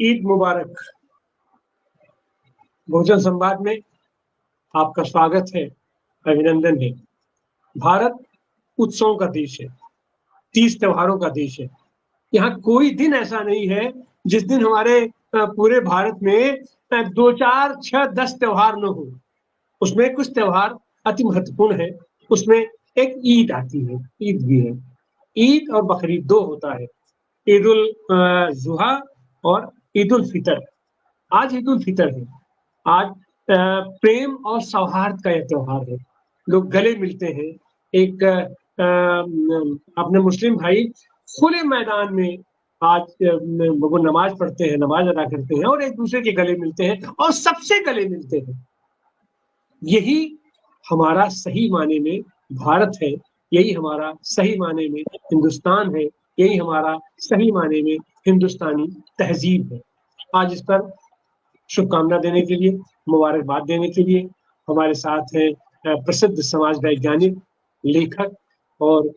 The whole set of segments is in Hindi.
ईद मुबारक। भोजन संवाद में आपका स्वागत है, अभिनंदन है। भारत उत्सवों का देश है, 30 त्योहारों का देश है। यहाँ कोई दिन ऐसा नहीं है जिस दिन हमारे पूरे भारत में 2, 4, 6, 10 त्योहार न हो। उसमें कुछ त्योहार अति महत्वपूर्ण है। उसमें एक ईद आती है, ईद भी है। ईद और बकरीद 2 होता है, ईद उल जुहा और ईद उल फितर। आज ईद उल फितर है। आज प्रेम और सौहार्द का यह त्योहार है। लोग गले मिलते हैं। एक अपने मुस्लिम भाई खुले मैदान में आज वो नमाज पढ़ते हैं, नमाज अदा करते हैं और एक दूसरे के गले मिलते हैं और सबसे गले मिलते हैं। यही हमारा सही माने में भारत है, यही हमारा सही माने में हिंदुस्तान है, यही हमारा सही माने में हिंदुस्तानी तहजीब है। आज इस पर शुभकामना देने के लिए, मुबारकबाद देने के लिए हमारे साथ हैं प्रसिद्ध समाज वैज्ञानिक, लेखक और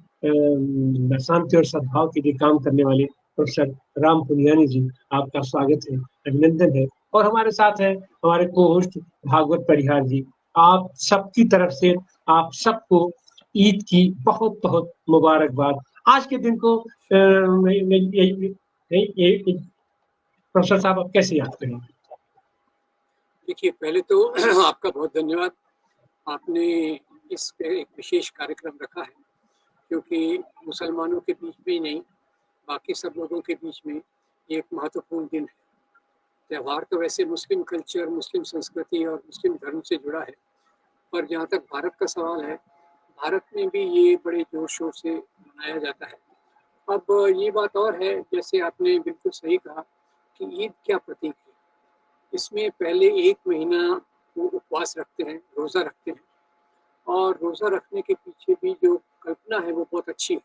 शांति और सद्भाव के लिए काम करने वाले प्रोफेसर राम पुनियानी जी। आपका स्वागत है, अभिनंदन है। और हमारे साथ हैं हमारे को होस्ट भागवत परिहार जी। आप सबकी तरफ से आप सबको ईद की बहुत बहुत मुबारकबाद। आज के दिन को प्रोफेसर साहब आप कैसे याद करेंगे? देखिए, पहले तो आपका बहुत धन्यवाद। आपने इस पे एक विशेष कार्यक्रम रखा है, क्योंकि मुसलमानों के बीच में ही नहीं, बाकी सब लोगों के बीच में ये एक महत्वपूर्ण दिन है। त्यौहार तो वैसे मुस्लिम कल्चर, मुस्लिम संस्कृति और मुस्लिम धर्म से जुड़ा है, पर जहाँ तक भारत का सवाल है, भारत में भी ये बड़े जोर शोर से मनाया जाता है। अब ये बात और है, जैसे आपने बिल्कुल सही कहा कि ईद क्या प्रतीक है। इसमें पहले 1 महीना वो उपवास रखते हैं, रोज़ा रखते हैं, और रोज़ा रखने के पीछे भी जो कल्पना है वो बहुत अच्छी है।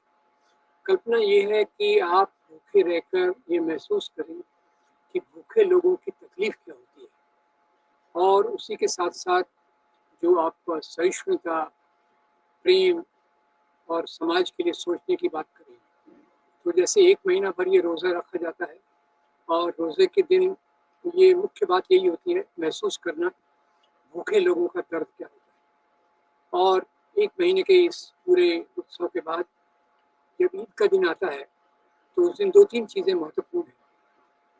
कल्पना ये है कि आप भूखे रहकर ये महसूस करें कि भूखे लोगों की तकलीफ क्या होती है, और उसी के साथ साथ जो आप सहिष्णुता, प्रेम और समाज के लिए सोचने की बात करें, तो जैसे 1 महीना भर ये रोज़ा रखा जाता है, और रोज़े के दिन ये मुख्य बात यही होती है, महसूस करना भूखे लोगों का दर्द क्या होता है। और 1 महीने के इस पूरे उत्सव के बाद जब ईद का दिन आता है, तो उस दिन 2-3 चीज़ें महत्वपूर्ण हैं।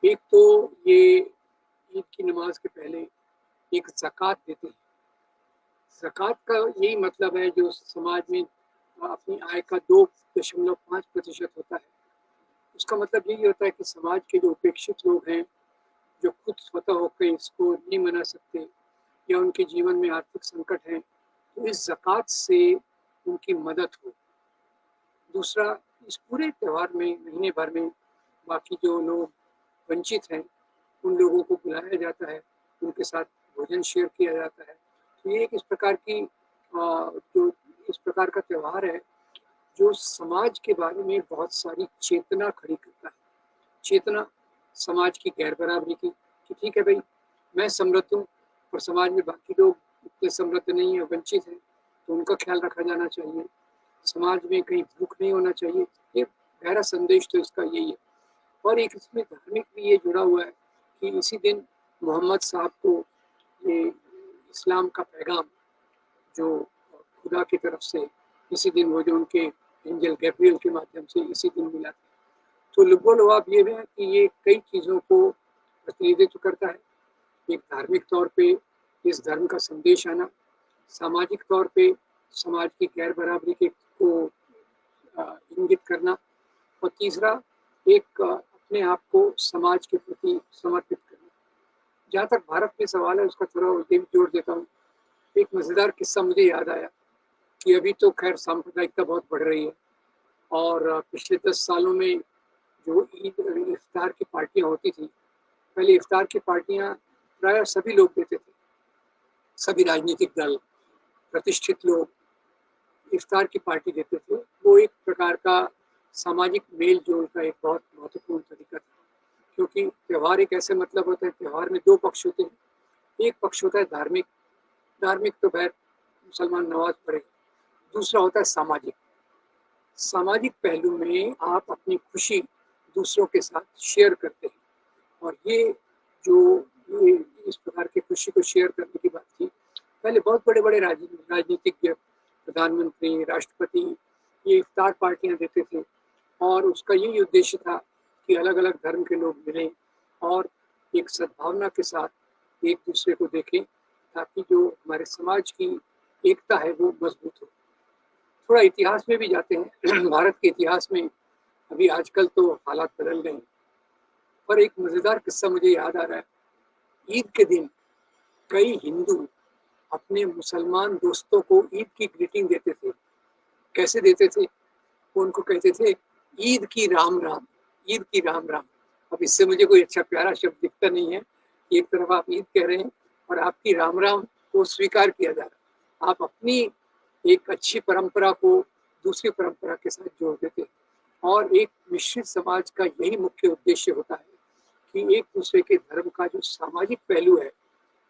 एक तो ये ईद की नमाज के पहले एक ज़कात देते हैं। ज़कात का यही मतलब है, जो समाज में अपनी आय का 2.5% होता है, उसका मतलब यही होता है कि समाज के जो उपेक्षित लोग हैं, जो खुद स्वतः होकर इसको नहीं मना सकते या उनके जीवन में आर्थिक संकट है, तो इस ज़कात से उनकी मदद हो। दूसरा, इस पूरे त्यौहार में महीने भर में बाकी जो लोग वंचित हैं, उन लोगों को बुलाया जाता है, उनके साथ भोजन शेयर किया जाता है। तो ये एक इस प्रकार की जो इस प्रकार का त्यौहार है, जो समाज के बारे में बहुत सारी चेतना खड़ी करता है। चेतना समाज की गैर बराबरी की, कि ठीक है भाई, मैं समृद्ध हूँ और समाज में बाकी लोग इतने समृद्ध नहीं है, वंचित हैं, तो उनका ख्याल रखा जाना चाहिए। समाज में कहीं भूख नहीं होना चाहिए। ये गहरा संदेश तो इसका यही है। और एक इसमें धार्मिक भी ये जुड़ा हुआ है कि इसी दिन मोहम्मद साहब को ये इस्लाम का पैगाम जो खुदा की तरफ से इसी दिन, वो जो उनके एंजल गैब्रियल के माध्यम से इसी दिन मिला था। तो लुब्बो-लुआब ये है कि ये कई चीज़ों को प्रतिनिधित्व करता है। एक धार्मिक तौर पे इस धर्म का संदेश आना, सामाजिक तौर पे समाज की गैर बराबरी के को इंगित करना, और तीसरा एक अपने आप को समाज के प्रति समर्पित करना। जहाँ तक भारत में सवाल है, उसका थोड़ा ये भी जोड़ देता हूँ। एक मज़ेदार किस्सा मुझे याद आया कि अभी तो खैर सांप्रदायिकता बहुत बढ़ रही है, और पिछले 10 सालों में जो ईद इफ्तार की पार्टियाँ होती थी, पहले इफ्तार की पार्टियाँ प्रायः सभी लोग देते थे, सभी राजनीतिक दल, प्रतिष्ठित लोग इफ्तार की पार्टी देते थे। वो एक प्रकार का सामाजिक मेल जोल का एक बहुत महत्वपूर्ण तरीका था, क्योंकि त्यौहार एक ऐसे मतलब होता है, त्यौहार में 2 पक्ष होते हैं। एक पक्ष होता है धार्मिक, धार्मिक तो खैर मुसलमान नमाज पढ़े। दूसरा होता है सामाजिक। सामाजिक पहलू में आप अपनी खुशी दूसरों के साथ शेयर करते हैं, और ये जो ये इस प्रकार की खुशी को शेयर करने की बात थी, पहले बहुत बड़े बड़े राजनीतिज्ञ, प्रधानमंत्री, राष्ट्रपति ये इफ्तार पार्टियां देते थे और उसका यही उद्देश्य था कि अलग अलग धर्म के लोग मिलें और एक सद्भावना के साथ एक दूसरे को देखें, ताकि जो हमारे समाज की एकता है वो मजबूत हो। थोड़ा इतिहास में भी जाते हैं। भारत के इतिहास में अभी आजकल तो हालात बदल गए, पर एक मजेदार किस्सा मुझे याद आ रहा है। ईद के दिन कई हिंदू अपने मुसलमान दोस्तों को ईद की ग्रीटिंग देते थे। कैसे देते थे? वो उनको कहते थे ईद की राम राम, ईद की राम राम। अब इससे मुझे कोई अच्छा प्यारा शब्द दिखता नहीं है कि एक तरफ आप ईद कह रहे हैं और आपकी राम राम को स्वीकार किया जा रहा है। आप अपनी एक अच्छी परंपरा को दूसरी परंपरा के साथ जोड़ देते हैं और एक मिश्रित समाज का यही मुख्य उद्देश्य होता है कि एक दूसरे के धर्म का जो सामाजिक पहलू है,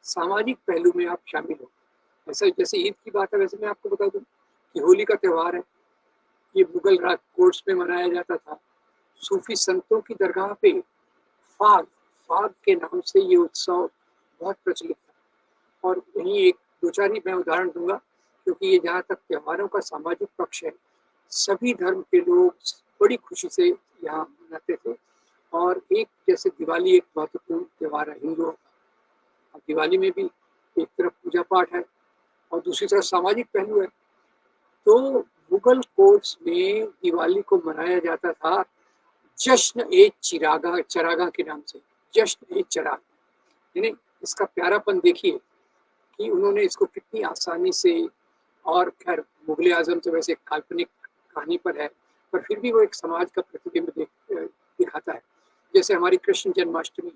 सामाजिक पहलू में आप शामिल हो। ऐसा जैसे ईद की बात है, वैसे मैं आपको बता दूं कि होली का त्यौहार है, ये मुगल राज कोर्ट्स में मनाया जाता था। सूफी संतों की दरगाह पे फाग फाग के नाम से ये उत्सव बहुत प्रचलित था। और वहीं एक दो चार ही मैं उदाहरण दूंगा, क्योंकि ये जहाँ तक त्योहारों का सामाजिक पक्ष है, सभी धर्म के लोग बड़ी खुशी से यहाँ मनाते थे। और एक जैसे दिवाली एक महत्वपूर्ण त्यौहार है हिंदुओं का। अब दिवाली में भी एक तरफ पूजा पाठ है और दूसरी तरफ सामाजिक पहलू है। तो मुगल कोर्ट्स में दिवाली को मनाया जाता था जश्न ए चिरागा चरागा के नाम से, जश्न ए चराग। यानी इसका प्यारापन देखिए कि उन्होंने इसको कितनी आसानी से, और खैर मुगल आजम तो वैसे काल्पनिक कहानी पर है, पर फिर भी वो एक समाज का प्रतिबिंब दिखाता है। जैसे हमारी कृष्ण जन्माष्टमी,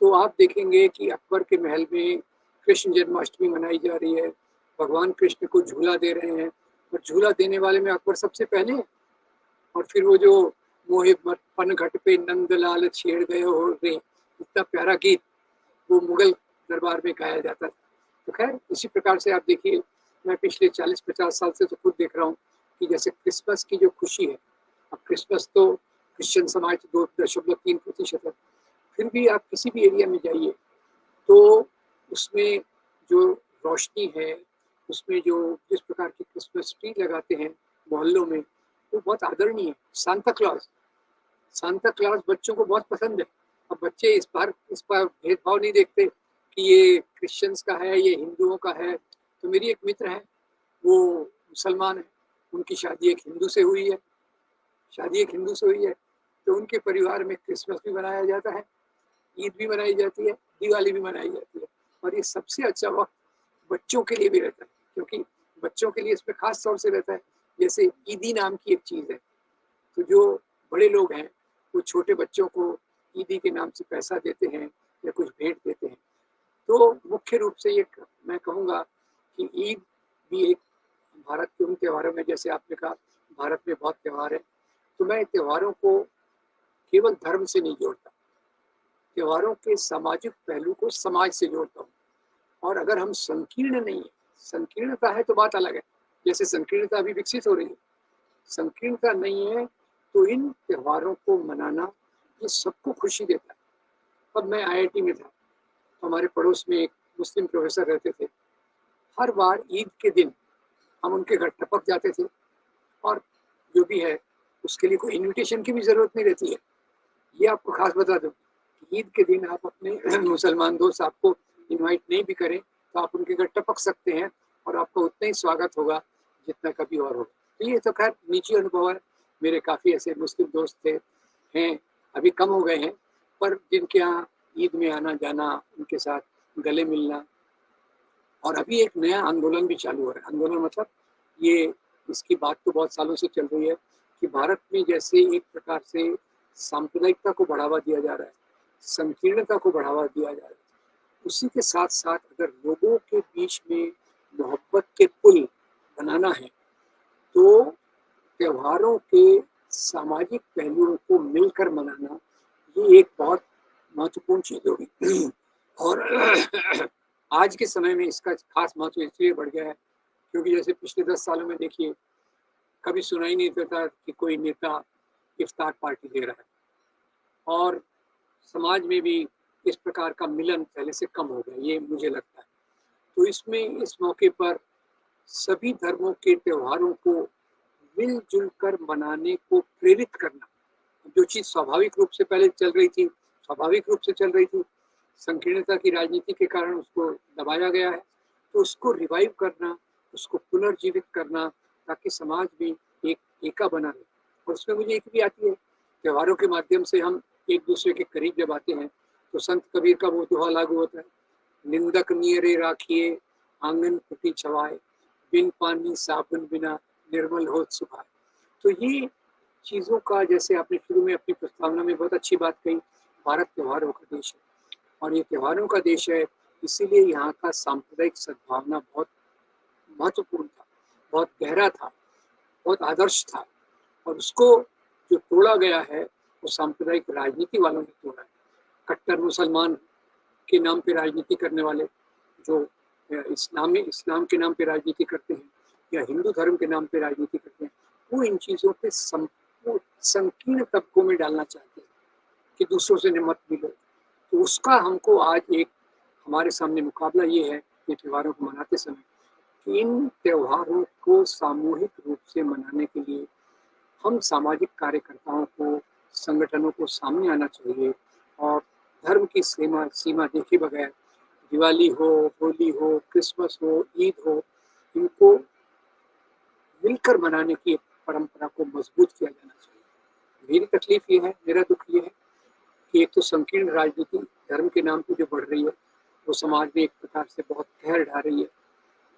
तो आप देखेंगे कि अकबर के महल में कृष्ण जन्माष्टमी मनाई जा रही है, भगवान कृष्ण को झूला दे रहे हैं और झूला देने वाले में अकबर सबसे पहले है। और फिर वो जो मोहे पन घट पे नंदलाल छेड़ गए हो रे, इतना प्यारा गीत वो मुगल दरबार में गाया जाता था। तो खैर इसी प्रकार से आप देखिए, मैं पिछले 40-50 साल से तो खुद देख रहा हूँ कि जैसे क्रिसमस की जो खुशी है, अब क्रिसमस तो क्रिश्चियन समाज 2.3% है, फिर भी आप किसी भी एरिया में जाइए तो उसमें जो रोशनी है, उसमें जो जिस प्रकार की क्रिसमस ट्री लगाते हैं मोहल्लों में, वो बहुत आदरणीय है। सांता क्लॉज बच्चों को बहुत पसंद है। अब बच्चे इस पर भेदभाव नहीं देखते कि ये क्रिश्चियंस का है, ये हिंदुओं का है। तो मेरी एक मित्र है, वो मुसलमान है, उनकी शादी एक हिंदू से हुई है, तो उनके परिवार में क्रिसमस भी मनाया जाता है, ईद भी मनाई जाती है, दिवाली भी मनाई जाती है। और ये सबसे अच्छा वक्त बच्चों के लिए भी रहता है, क्योंकि बच्चों के लिए इसमें खास तौर से रहता है। जैसे ईदी नाम की एक चीज़ है, तो जो बड़े लोग हैं वो छोटे बच्चों को ईदी के नाम से पैसा देते हैं या कुछ भेंट देते हैं। तो मुख्य रूप से ये मैं कहूँगा कि ईद भी एक भारत के उन त्योहारों में, जैसे आपने कहा भारत में बहुत त्यौहार है, तो मैं त्योहारों को केवल धर्म से नहीं जोड़ता, त्योहारों के सामाजिक पहलू को समाज से जोड़ता हूँ। और अगर हम संकीर्ण नहीं है, संकीर्णता है तो बात अलग है, जैसे संकीर्णता अभी विकसित हो रही है, संकीर्णता नहीं है तो इन त्योहारों को मनाना ये सबको खुशी देता है। अब मैं आईआईटी में था, हमारे पड़ोस में एक मुस्लिम प्रोफेसर रहते थे। हर बार ईद के दिन हम उनके घर टपक जाते थे, और जो भी है उसके लिए कोई इनविटेशन की भी जरूरत नहीं रहती है। ये आपको खास बता दूं, ईद के दिन आप अपने मुसलमान दोस्त आपको इनवाइट नहीं भी करें तो आप उनके घर टपक सकते हैं और आपका उतना ही स्वागत होगा जितना कभी और होगा। तो ये तो खैर निजी अनुभव है। मेरे काफ़ी ऐसे मुस्लिम दोस्त थे, हैं, अभी कम हो गए हैं, पर जिनके यहाँ ईद में आना जाना, उनके साथ गले मिलना। और अभी एक नया आंदोलन भी चालू हो रहा है। आंदोलन मतलब ये, इसकी बात तो बहुत सालों से चल रही है कि भारत में जैसे एक प्रकार से सांप्रदायिकता को बढ़ावा दिया जा रहा है, संकीर्णता को बढ़ावा दिया जा रहा है, उसी के साथ साथ अगर लोगों के बीच में मोहब्बत के पुल बनाना है तो त्योहारों के सामाजिक पहलुओं को मिलकर मनाना ये एक बहुत महत्वपूर्ण चीज होगी। और आज के समय में इसका खास महत्व इसलिए बढ़ गया है क्योंकि जैसे पिछले 10 सालों में देखिए, कभी सुना ही नहीं देता कि कोई नेता इफ्तार पार्टी दे रहा है, और समाज में भी इस प्रकार का मिलन पहले से कम हो गया, ये मुझे लगता है। तो इसमें इस मौके पर सभी धर्मों के त्योहारों को मिलजुल कर मनाने को प्रेरित करना, जो चीज़ स्वाभाविक रूप से पहले चल रही थी, स्वाभाविक रूप से चल रही थी, संकीर्णता की राजनीति के कारण उसको दबाया गया है, तो उसको रिवाइव करना, उसको पुनर्जीवित करना, ताकि समाज भी एक एका बना रहे। और उसमें मुझे एक भी आती है, त्योहारों के माध्यम से हम एक दूसरे के करीब जब आते हैं, तो संत कबीर का वो दोहा लागू होता है, निंदक नियरे राखिए आंगन कुटी छवाए, बिन पानी साबुन बिना निर्मल होत सुभाए। तो ये चीज़ों का, जैसे आपने शुरू में अपनी प्रस्तावना में बहुत अच्छी बात कही, भारत त्योहारों का देश है और ये त्योहारों का देश है, इसीलिए यहाँ का सांप्रदायिक सद्भावना बहुत महत्वपूर्ण था, बहुत गहरा था, बहुत आदर्श था। और उसको जो तोड़ा गया है वो सांप्रदायिक राजनीति वालों ने तोड़ा है। कट्टर मुसलमान के नाम पे राजनीति करने वाले, जो इस्लाम के नाम पे राजनीति करते हैं या हिंदू धर्म के नाम पे राजनीति करते हैं, वो इन चीज़ों पे संकीर्ण तबकों में डालना चाहते हैं कि दूसरों से मत मिलो। तो उसका हमको आज एक हमारे सामने मुकाबला ये है कि त्योहारों को मनाते समय कि इन त्योहारों को सामूहिक रूप से मनाने के लिए हम सामाजिक कार्यकर्ताओं को, संगठनों को सामने आना चाहिए और धर्म की सीमा देखे बगैर दिवाली हो, होली हो, क्रिसमस हो, ईद हो, इनको मिलकर मनाने की परंपरा को मजबूत किया जाना चाहिए। मेरी तकलीफ ये है, मेरा दुख ये है कि एक तो संकीर्ण राजनीति धर्म के नाम पे जो बढ़ रही है, वो समाज में एक प्रकार से बहुत कहर ढा रही है।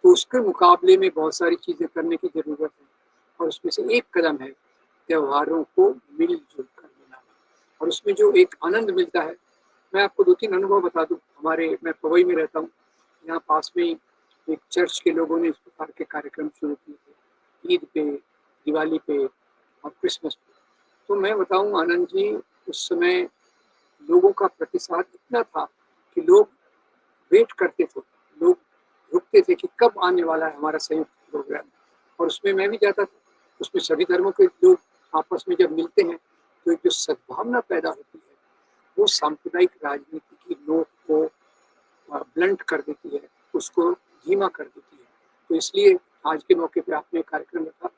तो उसके मुकाबले में बहुत सारी चीज़ें करने की ज़रूरत है और उसमें से एक कदम है त्योहारों को मिलजुल कर मनाना। और उसमें जो एक आनंद मिलता है, मैं आपको 2-3 अनुभव बता दूं। मैं पवई में रहता हूँ, यहाँ पास में एक चर्च के लोगों ने इस प्रकार के कार्यक्रम शुरू किए थे, ईद पे, दिवाली पे और क्रिसमस पे। तो मैं बताऊँ आनंद जी, उस समय लोगों का प्रतिसाद इतना था कि लोग वेट करते थे, लोग रुकते थे कि कब आने वाला है हमारा संयुक्त प्रोग्राम। और उसमें मैं भी जाता था। उसमें सभी धर्मों के लोग आपस में जब मिलते हैं तो एक जो सद्भावना पैदा होती है, वो सांप्रदायिक राजनीति की नोक को ब्लंट कर देती है, उसको धीमा कर देती है। तो इसलिए आज के मौके पे आपने कार्यक्रम रखा,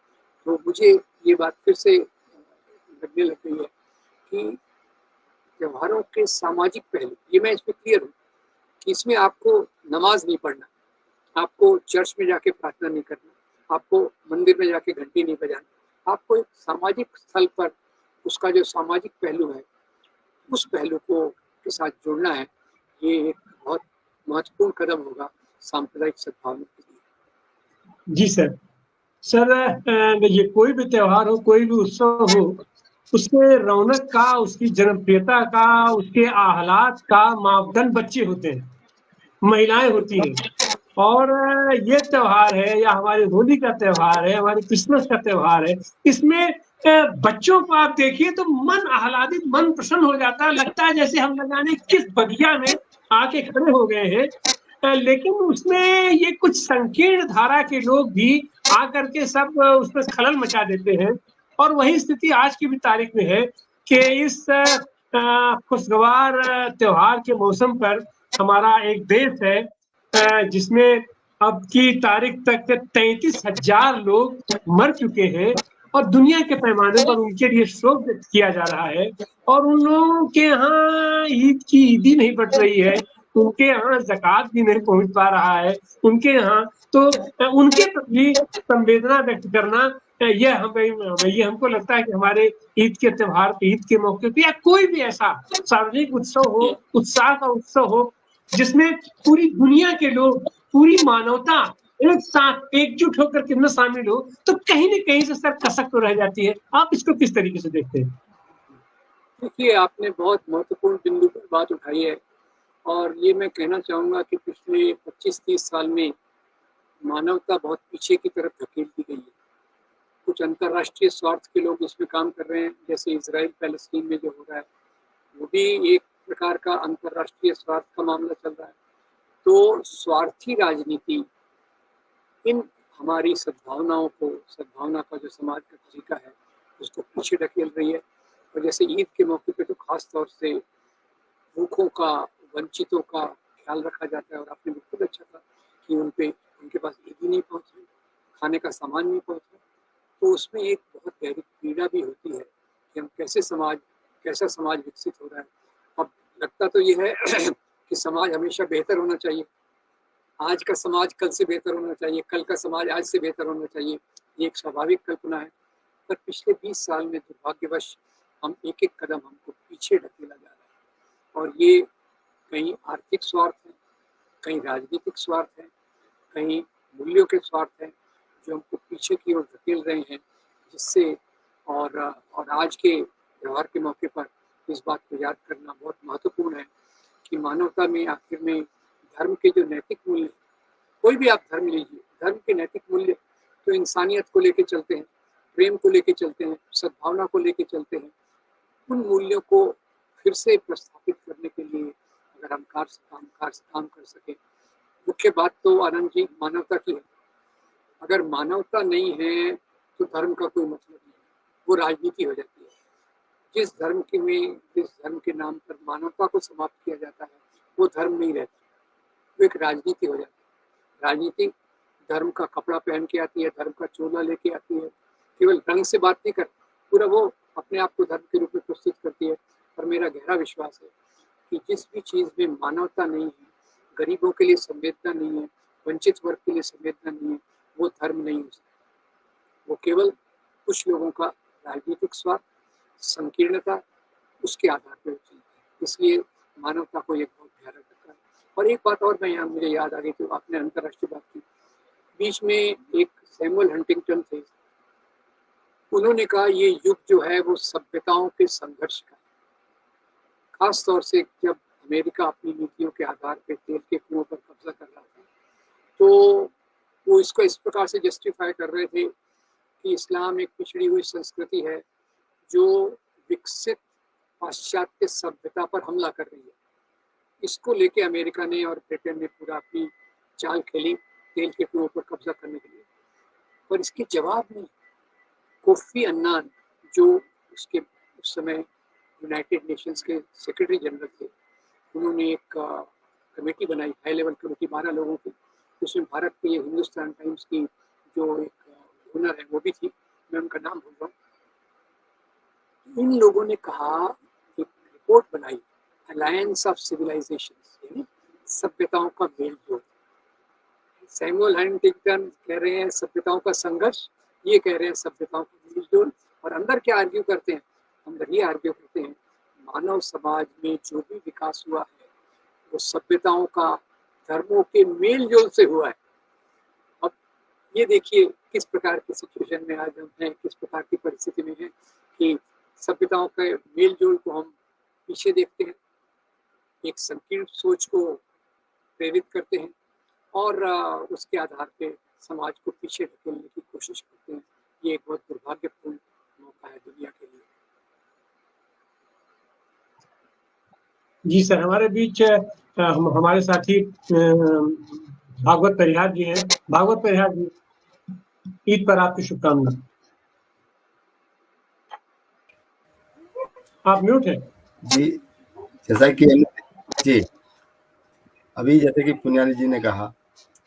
तो मुझे ये बात फिर से लगने लग गई है कि त्योहारों के सामाजिक पहलू, ये मैं इसमें क्लियर हूँ कि इसमें आपको नमाज नहीं पढ़ना, आपको चर्च में जाके प्रार्थना नहीं करना, आपको मंदिर में जाके घंटी नहीं बजाना, आपको एक सामाजिक स्थल पर उसका जो सामाजिक पहलू है, उस पहलू को के साथ जुड़ना है। ये एक बहुत महत्वपूर्ण कदम होगा सांप्रदायिक सद्भावना के लिए। जी सर। सर, ये कोई भी त्योहार हो, कोई भी उत्सव हो, उसके रौनक का, उसकी जनप्रियता का, उसके आह्लाद का मापदंड बच्चे होते हैं, महिलाएं होती हैं। और ये त्योहार है या हमारी होली का त्योहार है, हमारी क्रिसमस का त्योहार है, इसमें बच्चों को आप देखिए तो मन आह्लादित, मन प्रसन्न हो जाता है। लगता है जैसे हम न जाने किस बगिया में आके खड़े हो गए हैं। लेकिन उसमें ये कुछ संकीर्ण धारा के लोग भी आकर के सब उसमें खलल मचा देते हैं। और वही स्थिति आज की भी तारीख में है कि इस खुशगवार त्योहार के मौसम पर हमारा एक देश है जिसमें अब की तारीख तक 33,000 लोग मर चुके हैं और दुनिया के पैमाने पर उनके लिए शोक व्यक्त किया जा रहा है। और उन लोगों के यहाँ ईद की ईदी नहीं बट रही है, उनके यहाँ ज़कात भी नहीं पहुंच पा रहा है उनके यहाँ। तो उनके प्रति संवेदना व्यक्त करना, ये हमको लगता है कि हमारे ईद के त्योहार पे, ईद के मौके पे या कोई भी ऐसा सार्वजनिक उत्सव हो, उत्साह का उत्सव हो, जिसमें पूरी दुनिया के लोग, पूरी मानवता एक साथ एकजुट होकर के न शामिल हो, तो कहीं न कहीं से सर कसक तो रह जाती है। आप इसको किस तरीके से देखते हैं? देखिए, आपने बहुत महत्वपूर्ण बिंदु पर बात उठाई है और ये मैं कहना चाहूँगा कि पिछले 25-30 साल में मानवता बहुत पीछे की तरफ धकेल दी गई है। कुछ अंतर्राष्ट्रीय स्वार्थ के लोग इसमें काम कर रहे हैं, जैसे इजराइल पैलेस्टीन में जो हो रहा है, वो भी एक प्रकार का अंतर्राष्ट्रीय स्वार्थ का मामला चल रहा है। तो स्वार्थी राजनीति इन हमारी सद्भावना का जो समाज का तरीका है, उसको पीछे ढकेल रही है। और जैसे ईद के मौके पे तो खास तौर से भूखों का, वंचितों का ख्याल रखा जाता है। और आपने बिल्कुल अच्छा कहा कि उनके पास ईद ही नहीं पहुँच रही, खाने का सामान नहीं पहुँच रहा, तो उसमें एक बहुत गहरी पीड़ा भी होती है कि हम कैसा समाज विकसित हो रहा है। अब लगता तो ये है कि समाज हमेशा बेहतर होना चाहिए, आज का समाज कल से बेहतर होना चाहिए, कल का समाज आज से बेहतर होना चाहिए, ये एक स्वाभाविक कल्पना है। पर पिछले 20 साल में दुर्भाग्यवश हम एक कदम हमको पीछे ढकेला जा रहा है। और ये कहीं आर्थिक स्वार्थ है, कहीं राजनीतिक स्वार्थ है, कहीं मूल्यों के स्वार्थ है, जो हमको पीछे की ओर धकेल रहे हैं, जिससे और आज के त्योहार के मौके पर इस बात को याद करना बहुत महत्वपूर्ण है कि मानवता में आखिर में धर्म के जो नैतिक मूल्य, कोई भी आप धर्म लीजिए, धर्म के नैतिक मूल्य तो इंसानियत को लेके चलते हैं, प्रेम को लेके चलते हैं, सद्भावना को लेके चलते हैं। उन मूल्यों को फिर से प्रस्थापित करने के लिए अगर हम कार से काम कर सके। मुख्य बात तो आनंद जी मानवता की है। अगर मानवता नहीं है तो धर्म का कोई मतलब नहीं है, वो राजनीति हो जाती है। जिस धर्म के नाम पर मानवता को समाप्त किया जाता है वो धर्म नहीं रहता, वो एक राजनीति हो जाती है। राजनीति धर्म का कपड़ा पहन के आती है, धर्म का चोला लेके आती है, केवल रंग से बात नहीं करती, पूरा वो अपने आप को धर्म के रूप में प्रस्तुत करती है। और मेरा गहरा विश्वास है कि जिस भी चीज़ में मानवता नहीं है, गरीबों के लिए संवेदना नहीं है, वंचित वर्ग के लिए संवेदना नहीं है, वो धर्म नहीं हो सकता। वो केवल कुछ लोगों का राजनीतिक स्वार्थ, संकीर्णता, उसके आधार पर चलती है। इसलिए मानवता को एक बहुत ध्यान रखा है। और एक बात और मुझे याद आ गई, तो आपने अंतर्राष्ट्रीय बात की, बीच में एक सैमुअल हंटिंगटन थे, उन्होंने कहा ये युग जो है वो सभ्यताओं के संघर्ष का है। खास तौर से जब अमेरिका अपनी नीतियों के आधार पर तेल के कुओं पर कब्जा कर रहा था, तो वो इसको इस प्रकार से जस्टिफाई कर रहे थे कि इस्लाम एक पिछड़ी हुई संस्कृति है जो विकसित पाश्चात्य सभ्यता पर हमला कर रही है। इसको लेके अमेरिका ने और ब्रिटेन ने पूरा अपनी चाल खेली तेल के कुओं पर कब्जा करने के लिए। पर इसके जवाब में कोफी अन्नान, जो उस समय यूनाइटेड नेशंस के सेक्रेटरी जनरल थे, उन्होंने एक कमेटी बनाई, हाई लेवल कमेटी 12 लोगों की, उसमें भारत के हिंदुस्तान टाइम्स की जो एक ओनर है वो भी थी, मैं उनका नाम भूल रहा हूँ। इन लोगों ने कहा, एक रिपोर्ट बनाई, अलायंस ऑफ सिविलाइजेशंस, यानी सभ्यताओं का मेल जोल। सैमुअल हंटिंगटन कह रहे हैं सभ्यताओं का संघर्ष, ये कह रहे हैं सभ्यताओं का मेल जोल। और अंदर क्या आर्ग्यू करते हैं? अंदर ये आर्ग्यू करते हैं मानव समाज में जो भी विकास हुआ है वो सभ्यताओं का, धर्मों के मेल जोल से हुआ है। अब ये देखिए किस प्रकार की सिचुएशन में आज हम हैं, किस प्रकार की परिस्थिति में है कि सभ्यताओं के मेल जोल को हम पीछे देखते हैं, एक संकीर्ण सोच को प्रेरित करते हैं और उसके आधार पे समाज को पीछे ढकेलने की कोशिश करते हैं। ये एक बहुत दुर्भाग्यपूर्ण मौका है दुनिया के लिए। जी सर, हमारे बीच हमारे साथी भागवत परिहार जी हैं। भागवत परिहार जी, ईद पर आपकी शुभकामना। आप म्यूट हैं। जी, जैसा कि जी अभी जैसे कि पुनियानी जी ने कहा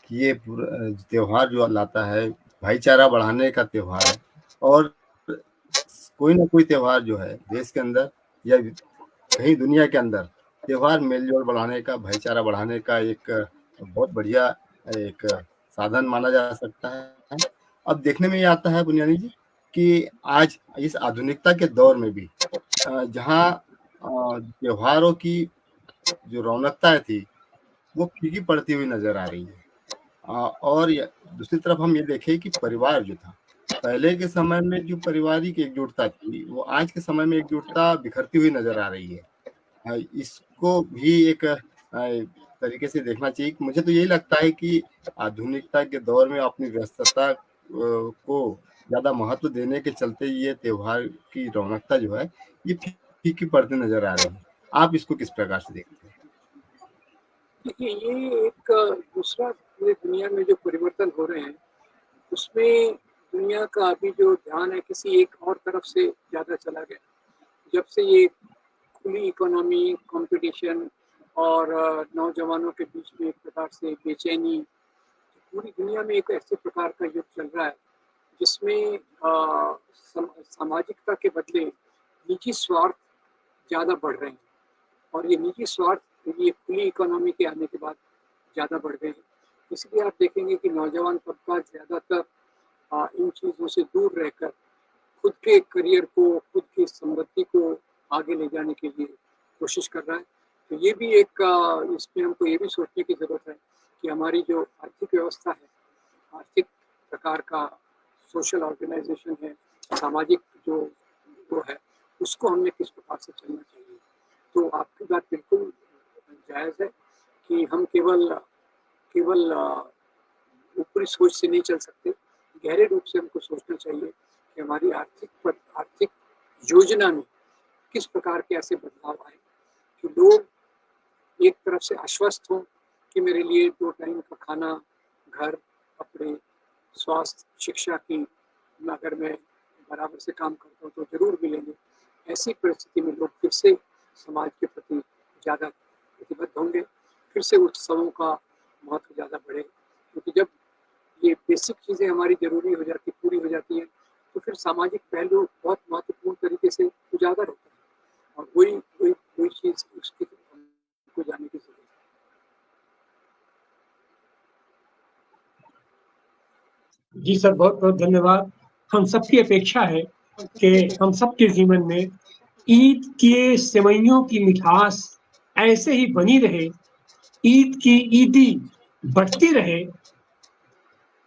कि ये त्योहार जो लाता है भाईचारा बढ़ाने का त्योहार है, और कोई ना कोई त्योहार जो है देश के अंदर या कहीं दुनिया के अंदर त्योहार मेलजोल बढ़ाने का, भाईचारा बढ़ाने का एक बहुत बढ़िया एक साधन माना जा सकता है। अब देखने में ये आता है पुनियानी जी कि आज इस आधुनिकता के दौर में भी जहाँ त्योहारों की जो रौनकता थी वो फीकी पड़ती हुई नजर आ रही है। और दूसरी तरफ हम ये देखें कि परिवार जो था पहले के समय में, जो पारिवारिक एकजुटता थी, वो आज के समय में एकजुटता बिखरती हुई नजर आ रही है। इसको भी एक तरीके से देखना चाहिए। मुझे तो यही लगता है कि आधुनिकता के दौर में अपनी व्यस्तता को ज्यादा महत्व देने के चलते ये त्योहार की रौनकता जो है ये फीकी पड़ती नजर आ रही है। आप इसको किस प्रकार से देखते हैं? देखिए, ये एक दूसरा पूरी दुनिया में जो परिवर्तन हो रहे हैं उसमें दुनिया का अभी जो ध्यान है किसी एक और तरफ से ज़्यादा चला गया। जब से ये खुली इकोनॉमी, कंपटीशन और नौजवानों के बीच में एक प्रकार से बेचैनी, पूरी दुनिया में एक ऐसे प्रकार का युग चल रहा है जिसमें सामाजिकता के बदले निजी स्वार्थ ज़्यादा बढ़ रहे हैं, और ये निजी स्वार्थ ये खुली इकोनॉमी के आने के बाद ज़्यादा बढ़ गए हैं। इसलिए आप देखेंगे कि नौजवान तबका ज़्यादातर इन चीज़ों से दूर रहकर खुद के करियर को, खुद की समृद्धि को आगे ले जाने के लिए कोशिश कर रहा है। तो ये भी एक इसमें हमको ये भी सोचने की ज़रूरत है कि हमारी जो आर्थिक व्यवस्था है, आर्थिक प्रकार का सोशल ऑर्गेनाइजेशन है, सामाजिक जो वो है, उसको हमने किस प्रकार से चलना चाहिए। तो आपकी बात बिल्कुल जायज़ है कि हम केवल ऊपरी सोच से नहीं चल सकते, गहरे रूप से हमको सोचना चाहिए कि हमारी आर्थिक योजना में किस प्रकार के ऐसे बदलाव आए कि लोग एक तरफ से आश्वस्त हों कि मेरे लिए 2 टाइम का खाना, घर, कपड़े, स्वास्थ्य, शिक्षा की अगर मैं बराबर से काम करता हूँ तो ज़रूर मिलेंगे। ऐसी परिस्थिति में लोग फिर से समाज के प्रति ज़्यादा प्रतिबद्ध होंगे, फिर से उत्सवों का महत्व ज़्यादा बढ़ेगा, क्योंकि जब ये बेसिक चीज़ें हमारी ज़रूरी हो जाती, पूरी हो जाती है, तो फिर सामाजिक पहलू बहुत महत्वपूर्ण तरीके से उजागर होता है, और वही चीज़ उसकी को जानने की ज़रूरत है। जी सर, बहुत बहुत धन्यवाद। हम सबकी अपेक्षा है कि हम सबके जीवन में ईद के सेवइयों की मिठास ऐसे ही बनी रहे, ईद की ईदी बढ़ती रहे।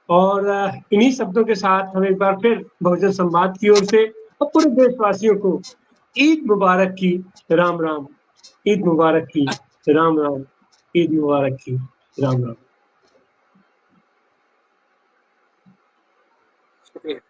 और इन्हीं शब्दों के साथ हम एक बार फिर बहुजन संवाद की ओर से और पूरे देशवासियों को ईद मुबारक की राम राम, ईद मुबारक की राम राम, ईद मुबारक की राम राम। है। शुक्रिया।